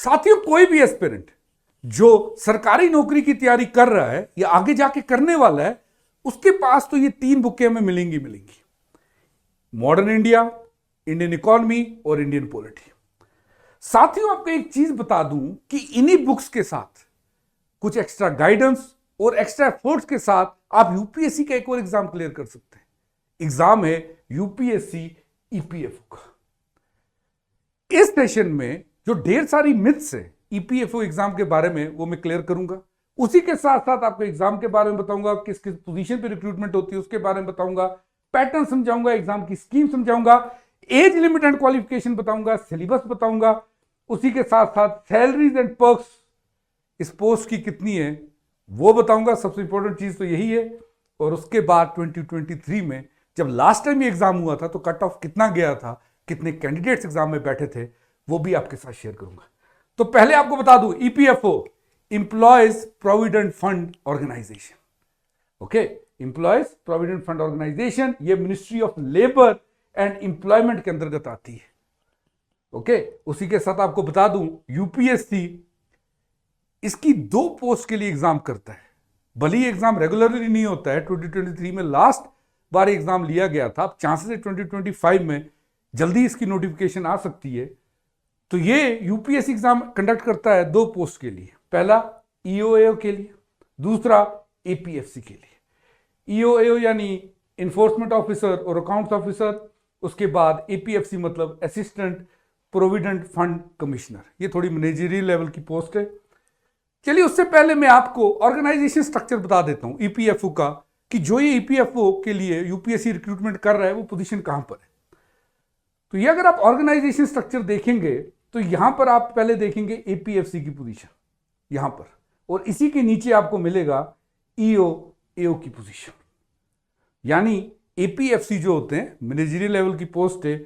साथियों, कोई भी एस्पिरेंट जो सरकारी नौकरी की तैयारी कर रहा है या आगे जाके करने वाला है, उसके पास तो ये 3 बुकें हमें मिलेंगी। मॉडर्न इंडिया, इंडियन इकोनॉमी और इंडियन पॉलिटी। साथियों, आपको एक चीज बता दूं कि इन्हीं बुक्स के साथ कुछ एक्स्ट्रा गाइडेंस और एक्स्ट्रा एफर्ट्स के साथ आप यूपीएससी का एक और एग्जाम क्लियर कर सकते हैं। एग्जाम है यूपीएससी ईपीएफओ का। इस सेशन में जो ढेर सारी मिथ्स है ईपीएफओ एग्जाम के बारे में, वो मैं क्लियर करूंगा। उसी के साथ साथ आपको एग्जाम के बारे में बताऊंगा, किस किस पोजीशन पे रिक्रूटमेंट होती है उसके बारे में बताऊंगा, पैटर्न समझाऊंगा, एग्जाम की स्कीम समझाऊंगा, एज लिमिट एंड क्वालिफिकेशन बताऊंगा, सिलेबस बताऊंगा। उसी के साथ साथ सैलरीज एंड पर्क्स इस पोस्ट की कितनी है वो बताऊंगा। सबसे इंपॉर्टेंट चीज तो यही है। और उसके बाद 2023 में जब लास्ट टाइम ये एग्जाम हुआ था तो कट ऑफ कितना गया था, कितने कैंडिडेट्स एग्जाम में बैठे थे, वो भी आपके साथ शेयर करूंगा। तो पहले आपको बता दूं, EPFO employees provident fund organisation. Okay, employees provident fund organisation ये ministry of labour and employment के अंतर्गत आती है। ओके, उसी के साथ आपको बता दूं, यूपीएससी इसकी 2 पोस्ट के लिए एग्जाम करता है। भले ही एग्जाम रेगुलरली नहीं होता है, 2023 में लास्ट बार एग्जाम लिया गया था। अब चांसेस है 2025 में जल्दी इसकी नोटिफिकेशन आ सकती है। तो ये यूपीएससी एग्जाम कंडक्ट करता है 2 पोस्ट के लिए। पहला ईओएओ के लिए, दूसरा एपीएफसी के लिए। ईओएओ यानी इन्फोर्समेंट ऑफिसर और अकाउंट्स ऑफिसर, उसके बाद एपीएफसी मतलब असिस्टेंट प्रोविडेंट फंड कमिश्नर। ये थोड़ी मैनेजरियल लेवल की पोस्ट है। चलिए, उससे पहले मैं आपको ऑर्गेनाइजेशन स्ट्रक्चर बता देता हूं ईपीएफओ का, कि जो ये ईपीएफओ के लिए यूपीएससी रिक्रूटमेंट कर रहा है वो पोजीशन कहां पर है। तो ये अगर आप ऑर्गेनाइजेशन स्ट्रक्चर देखेंगे तो यहां पर आप पहले देखेंगे एपीएफसी की पोजीशन यहां पर, और इसी के नीचे आपको मिलेगा ईओएओ की पोजीशन। यानी एपीएफसी जो होते हैं मैनेजरियल लेवल की पोस्ट है,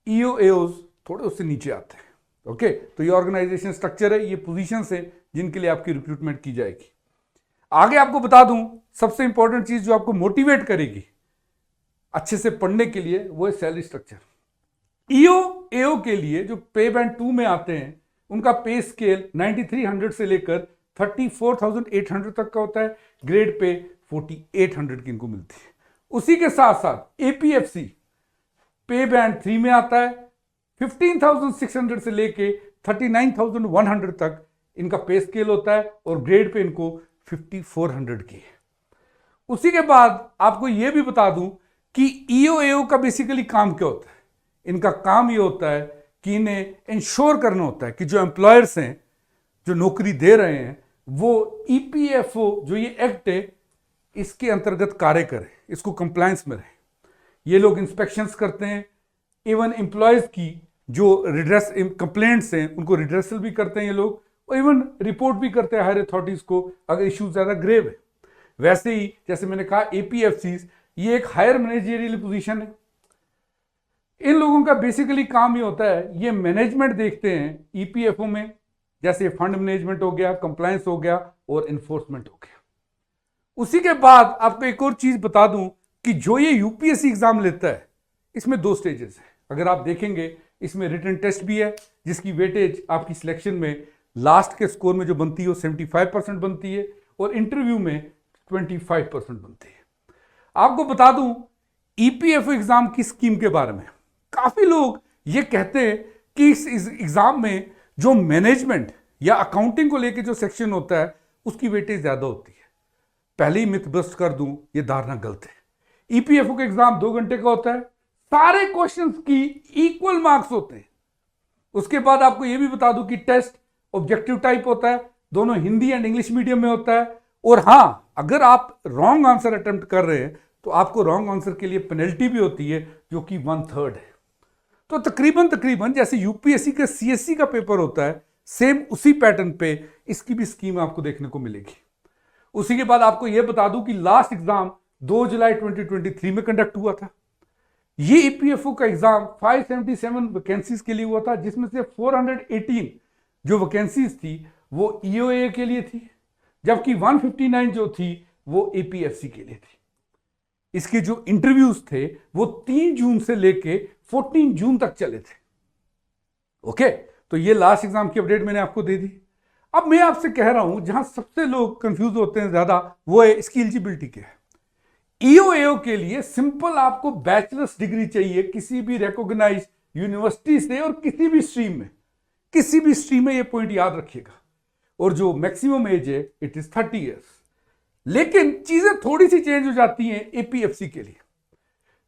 ईओएओ थोड़े उससे नीचे आते हैं। ओके, तो ये ऑर्गेनाइजेशन स्ट्रक्चर है, ये पोजीशन है जिनके लिए आपकी रिक्रूटमेंट की जाएगी। आगे आपको बता दूं, सबसे इंपॉर्टेंट चीज जो आपको मोटिवेट करेगी अच्छे से पढ़ने के लिए वो है सैलरी स्ट्रक्चर। ईओएओ के लिए जो पे बैंड 2 में आते हैं उनका पे स्केल 9300 से लेकर 34,800 तक का होता है। ग्रेड पे 4800 की इनको मिलती है। उसी के साथ साथ एपीएफसी पे बैंड 3 में आता है, 15,600 से लेके 39,100 तक इनका पे स्केल होता है, और ग्रेड पे इनको 5400 की है। उसी के बाद आपको यह भी बता दूं कि ईओएओ का बेसिकली काम क्या होता है। इनका काम यह होता है कि इन्हें इंश्योर करना होता है कि जो एम्प्लॉयर्स हैं, जो नौकरी दे रहे हैं, वो ईपीएफओ जो ये एक्ट है इसके अंतर्गत कार्य करें, इसको कंप्लायंस में रहे। ये लोग इंस्पेक्शंस करते हैं, इवन एम्प्लॉयज की जो रिड्रेस कंप्लेंट्स हैं उनको रिड्रेसल भी करते हैं ये लोग, और इवन रिपोर्ट भी करते हैं हायर अथॉरिटीज को अगर इश्यूज ज्यादा ग्रेव है। वैसे ही जैसे मैंने कहा एपीएफसी ये एक हायर मैनेजरियल पोजीशन है। इन लोगों का बेसिकली काम ये होता है, ये मैनेजमेंट देखते हैं ईपीएफओ में, जैसे फंड मैनेजमेंट हो गया, कंप्लायंस हो गया और एनफोर्समेंट हो गया। उसी के बाद आपको एक और चीज बता दूं कि जो ये यूपीएससी एग्जाम लेता है इसमें 2 स्टेजेस है। अगर आप देखेंगे इसमें रिटन टेस्ट भी है जिसकी वेटेज आपकी सिलेक्शन में लास्ट के स्कोर में जो बनती है वो 75% बनती है, और इंटरव्यू में 25% बनती है। आपको बता दूं ईपीएफओ एग्जाम की स्कीम के बारे में, काफी लोग ये कहते हैं कि इस एग्जाम में जो मैनेजमेंट या अकाउंटिंग को लेकर जो सेक्शन होता है उसकी वेटेज ज्यादा होती है। पहले ही मिथ बस्ट कर दूं, ये धारणा गलत है। ईपीएफओ का एग्जाम 2 घंटे का होता है, सारे क्वेश्चंस की इक्वल मार्क्स होते हैं। उसके बाद आपको यह भी बता दूं कि टेस्ट ऑब्जेक्टिव टाइप होता है, दोनों हिंदी एंड इंग्लिश मीडियम में होता है। और हां, अगर आप रॉन्ग आंसर अटेम्प्ट कर रहे हैं तो आपको रॉन्ग आंसर के लिए पेनल्टी भी होती है जो कि 1/3 है। तो तकरीबन जैसे यूपीएससी का सीएससी का पेपर होता है, सेम उसी पैटर्न पे इसकी भी स्कीम आपको देखने को मिलेगी। उसी के बाद आपको यह बता दूं कि लास्ट एग्जाम 2 जुलाई 2023 में कंडक्ट हुआ था। ये ईपीएफओ का एग्जाम 577 वैकेंसीज के लिए हुआ था, जिसमें से 418 जो वैकेंसीज थी वो ईओए के लिए थी, जबकि 159 जो थी वो एपीएफसी के लिए थी। इसके जो इंटरव्यूज थे वो 3 जून से लेके 14 जून तक चले थे। ओके, तो ये लास्ट एग्जाम की अपडेट मैंने आपको दे दी। अब मैं आपसे कह रहा हूं जहां सबसे लोग कंफ्यूज होते हैं ज्यादा, वो है इसकी एलिजिबिलिटी क्या है। ईओएओ के लिए सिंपल आपको बैचलर्स डिग्री चाहिए किसी भी रिकॉग्नाइज यूनिवर्सिटी से और किसी भी स्ट्रीम में, किसी भी स्ट्रीम में, ये पॉइंट याद रखिएगा। और जो मैक्सिमम एज है इट इज 30 ईयर्स। लेकिन चीजें थोड़ी सी चेंज हो जाती हैं एपीएफसी के लिए।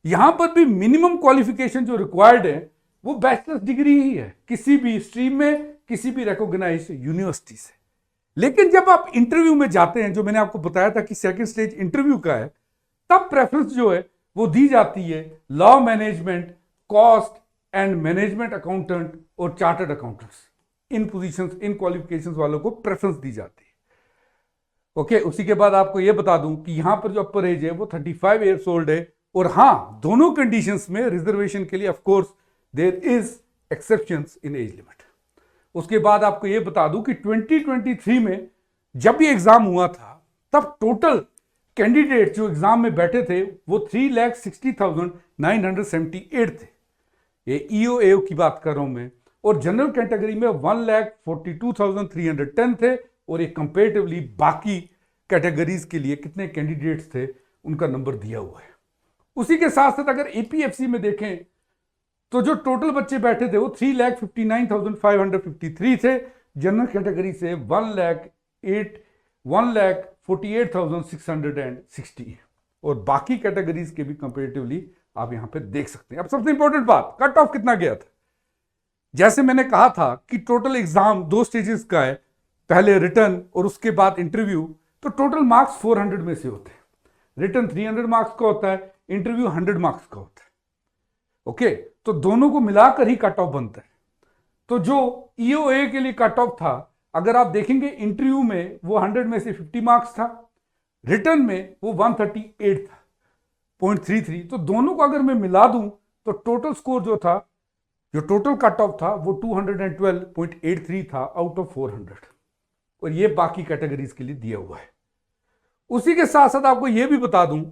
यहां पर भी मिनिमम क्वालिफिकेशन जो रिक्वायर्ड है वो बैचलर्स डिग्री ही है किसी भी स्ट्रीम में, किसी भी रिकॉग्नाइज यूनिवर्सिटी से। लेकिन जब आप इंटरव्यू में जाते हैं, जो मैंने आपको बताया था कि सेकंड स्टेज इंटरव्यू का है, तब प्रेफरेंस जो है वो दी जाती है law management, cost and management accountant और चार्टर्ड अकाउंटेंट्स। इन पोजीशंस, इन क्वालिफिकेशंस वालों को प्रेफरेंस दी जाती है। ओके, उसी के बाद आपको यह बता दूं कि यहां पर जो अपर एज है वो 35 ईयर्स ओल्ड है। और हां, दोनों कंडीशंस में रिजर्वेशन के लिए of course there is exceptions in age limit. उसके बाद आपको यह बता दूं कि 2023 में जब भी एग्जाम हुआ था तब टोटल कैंडिडेट जो एग्जाम में बैठे थे वो 3,60,978 थे। ये ईओएओ की बात कर रहा हूं मैं। और जनरल कैटेगरी में 1,42,310 थे। और ये कंपेरेटिवली बाकी कैटेगरीज के लिए कितने कैंडिडेट्स थे उनका नंबर दिया हुआ है। उसी के साथ साथ अगर एपीएफसी में देखें तो जो टोटल बच्चे बैठे थे वो 3,59,553 थे। जनरल कैटेगरी से 1,48,660 और बाकी कैटेगरीज के भी कंपेरेटिवली आप यहां पे देख सकते हैं। अब सबसे इंपॉर्टेंट बात, कट ऑफ कितना गया था। जैसे मैंने कहा था कि टोटल एग्जाम 2 स्टेजेस का है, पहले रिटर्न और उसके बाद इंटरव्यू। तो टोटल मार्क्स 400 में से होते हैं। रिटर्न 300 मार्क्स का होता है, इंटरव्यू 100 मार्क्स का होता है। ओके, तो दोनों को मिलाकर ही कट ऑफ बनता है। तो जो ईओए के लिए कट ऑफ था, अगर आप देखेंगे इंटरव्यू में वो 100 में से 50 मार्क्स था, रिटर्न में वो 138 था, 0.33। तो दोनों को अगर मैं मिला दूं तो टोटल स्कोर जो था, जो टोटल कट ऑफ था वो 212.83 था आउट ऑफ 400। और ये बाकी कैटेगरीज के लिए दिया हुआ है। उसी के साथ साथ आपको यह भी बता दूं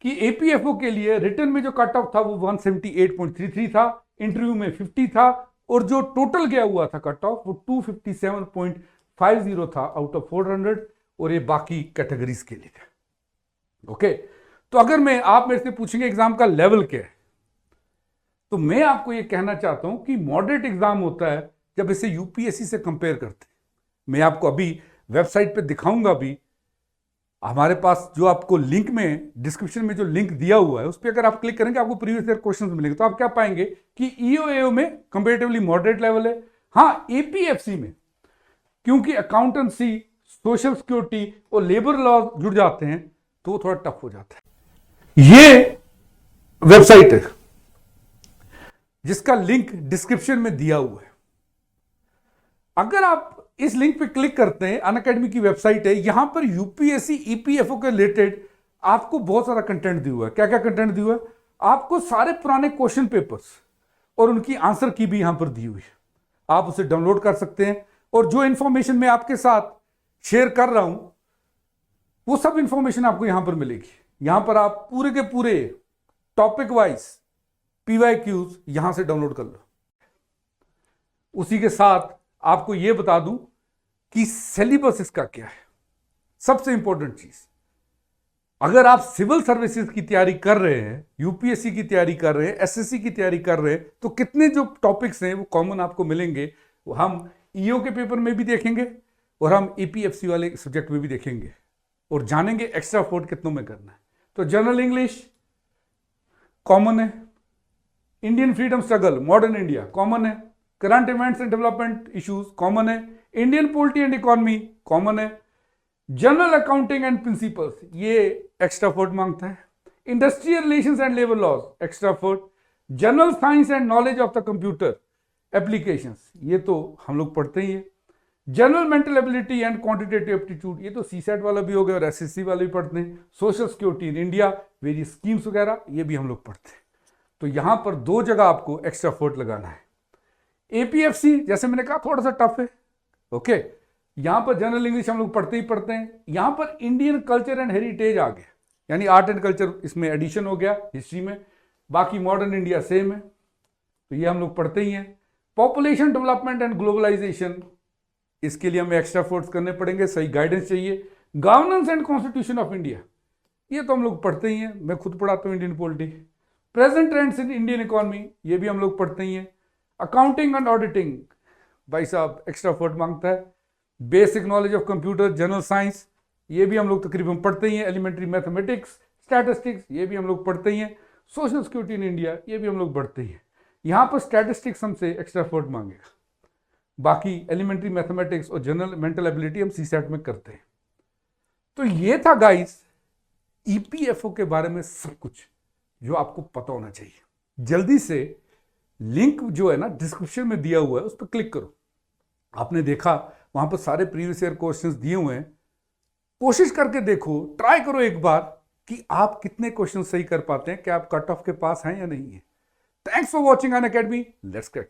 कि एपीएफओ के लिए रिटर्न में जो कट ऑफ था वो 178.33 था, इंटरव्यू में 50 था, और जो टोटल गया हुआ था कट ऑफ वो 257.50 था आउट ऑफ 400। और ये बाकी कैटेगरीज के लिए था। ओके, तो अगर आप मेरे से पूछेंगे एग्जाम का लेवल क्या है, तो मैं आपको ये कहना चाहता हूं कि मॉडरेट एग्जाम होता है जब इसे यूपीएससी से कंपेयर करते हैं। मैं आपको अभी वेबसाइट पे दिखाऊंगा भी, हमारे पास जो आपको लिंक में, डिस्क्रिप्शन में जो लिंक दिया हुआ है उस पर अगर आप क्लिक करेंगे आपको प्रीवियस ईयर क्वेश्चंस मिलेंगे। तो आप क्या पाएंगे कि ईओएओ में कंपेरेटिवली मॉडरेट लेवल है। हाँ, एपीएफसी में क्योंकि अकाउंटेंसी, सोशल सिक्योरिटी और लेबर लॉ जुड़ जाते हैं तो वो थोड़ा टफ हो जाता है। ये वेबसाइट है जिसका लिंक डिस्क्रिप्शन में दिया हुआ है। अगर आप इस लिंक पे क्लिक करते हैं, अनअकैडमी की वेबसाइट है, यहां पर यूपीएससी ईपीएफओ के रिलेटेड आपको बहुत सारा कंटेंट दिया हुआ है। क्या क्या कंटेंट दिया हुआ है? आपको सारे पुराने क्वेश्चन पेपर्स और उनकी आंसर की भी यहां पर दी हुई है, आप उसे डाउनलोड कर सकते हैं। और जो इंफॉर्मेशन मैं आपके साथ शेयर कर रहा हूं वो सब इंफॉर्मेशन आपको यहां पर मिलेगी। यहां पर आप पूरे के पूरे टॉपिक वाइज पीवाईक्यूज यहां से डाउनलोड कर लो। उसी के साथ आपको यह बता दूं कि सिलेबस इसका क्या है। सबसे इंपॉर्टेंट चीज, अगर आप सिविल सर्विसेज की तैयारी कर रहे हैं, यूपीएससी की तैयारी कर रहे हैं, एसएससी की तैयारी कर रहे हैं, तो कितने जो टॉपिक्स हैं वो कॉमन आपको मिलेंगे। वो हम ईओ के पेपर में भी देखेंगे और हम एपीएफसी वाले सब्जेक्ट में भी देखेंगे और जानेंगे एक्स्ट्रा एफर्ट कितनों में करना है। तो जनरल इंग्लिश कॉमन है, Indian freedom struggle, modern India common है, current events and development issues common है, Indian polity and economy common है, जनरल अकाउंटिंग एंड प्रिंसिपल्स ये एक्स्ट्रा एफर्ट मांगता है, industrial relations and labour laws extra effort, general science and knowledge of the computer applications ये तो हम लोग पढ़ते ही है, general mental ability and quantitative aptitude ये तो सीसेट वाला भी हो गया और एसएससी वाले भी पढ़ते हैं, social security in India, various schemes वगैरह ये भी हम लोग पढ़ते हैं। तो यहां पर 2 जगह आपको एक्स्ट्रा एफर्ट लगाना है। एपीएफसी जैसे मैंने कहा थोड़ा सा टफ है। ओके, यहां पर जनरल इंग्लिश हम लोग पढ़ते ही पढ़ते हैं। यहां पर इंडियन कल्चर एंड हेरिटेज आ गया, यानी आर्ट एंड कल्चर इसमें एडिशन हो गया हिस्ट्री में। बाकी मॉडर्न इंडिया सेम है, तो ये हम लोग पढ़ते ही हैं। पॉपुलेशन डेवलपमेंट एंड ग्लोबलाइजेशन, इसके लिए हमें एक्स्ट्रा एफर्ट्स करने पड़ेंगे, सही गाइडेंस चाहिए। Governance and constitution of India, ये तो हम लोग पढ़ते ही हैं, मैं खुद पढ़ाता हूँ Indian polity. Present trends in Indian economy, ये भी हम लोग पढ़ते ही हैं। अकाउंटिंग एंड ऑडिटिंग, भाई साहब एक्स्ट्रा एफर्ट मांगता है। Basic knowledge of computer, general science, ये भी हम लोग तकरीबन पढ़ते ही हैं। एलिमेंट्री मैथमेटिक्स, स्टैटिस्टिक्स, ये भी हम लोग पढ़ते ही हैं। सोशल सिक्योरिटी इन इंडिया, ये भी हम लोग पढ़ते ही हैं। यहाँ पर स्टैटिस्टिक्स हमसे एक्स्ट्रा एफर्ट मांगेगा, बाकी एलिमेंट्री मैथमेटिक्स और जनरल मेंटल एबिलिटी हम सीसैट में करते हैं। तो ये था गाइस ईपीएफओ के बारे में सब कुछ जो आपको पता होना चाहिए। जल्दी से लिंक जो है ना डिस्क्रिप्शन में दिया हुआ है, उस पर क्लिक करो। आपने देखा वहां पर सारे प्रीवियस ईयर क्वेश्चंस दिए हुए हैं। कोशिश करके देखो, ट्राई करो एक बार कि आप कितने क्वेश्चन सही कर पाते हैं, क्या आप कट ऑफ के पास हैं या नहीं है। Thanks for watching Unacademy, let's crack.